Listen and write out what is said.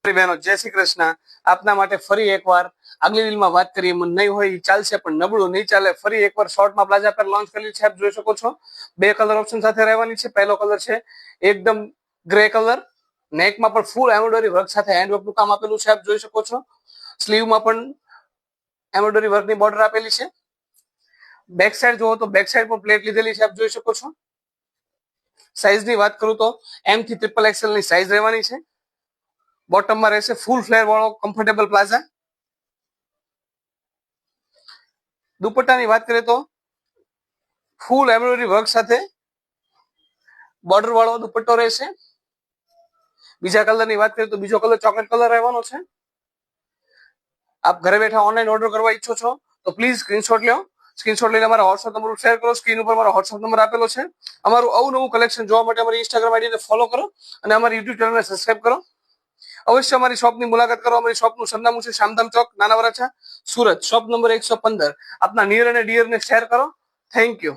બહેનો જય શ્રી કૃષ્ણ. આપના માટે ફરી એકવાર આગલી રીલમાં વાત કરી એમ નહીં હોય ચાલશે પણ નબળું નહીં ચાલે. ફરી એકવાર શોર્ટમાં પ્લાઝા પર લોન્ચ કરેલી છે. આપ જોઈ શકો છો 2 કલર ઓપ્શન સાથે રહેવાની છે. પહેલો કલર છે એકદમ ગ્રે કલર, નેકમાં પણ ફૂલ એમ્બ્રોઇડરી વર્ક સાથે હેન્ડવર્કનું કામ આપેલું છે. આપ જોઈ શકો છો સ્લીવમાં પણ એમ્બ્રોઇડરી વર્કની બોર્ડર આપેલી છે. બેક સાઈડ જુઓ તો બેક સાઈડ પણ પ્લેટ લીધેલી છે. આપ જોઈ શકો છો. સાઈઝની વાત કરું તો M થી XXL ની સાઈઝ રહેવાની છે. બોટમમાં રહેશે ફૂલ ફ્લેર વાળો કમ્ફર્ટેબલ પ્લાઝા. દુપટ્ટાની વાત કરીએ તો ફૂલ એમ્બ્રોઇડરી વર્ક સાથે બોર્ડર વાળો દુપટ્ટો રહેશે. બીજા કલરની વાત કરીએ તો બીજો કલર ચોકલેટ કલર રહેવાનો છે. આપ ઘરે બેઠા ઓનલાઈન ઓર્ડર કરવા ઈચ્છો છો તો પ્લીઝ સ્ક્રીનશોટ લો. સ્ક્રીનશોટ લઈને અમારા વોટ્સએપ નંબર શેર કરો. સ્ક્રીન ઉપર મારો વોટ્સએપ નંબર આપેલો છે. અમારું અવનવું કલેક્શન જોવા માટે અમારી ઇન્સ્ટાગ્રામ આઈડીને ફોલો કરો અને અમારી યુટ્યુબ ચેનલને સબસ્ક્રાઇબ કરો. અવશ્ય અમારી શોપની મુલાકાત કરો. અમારી શોપનું સરનામું છે શામધામ ચોક, નાના વરાછા, સુરત. Shop number 115. આપના નિયર અને ડિયરને શેર કરો. Thank you.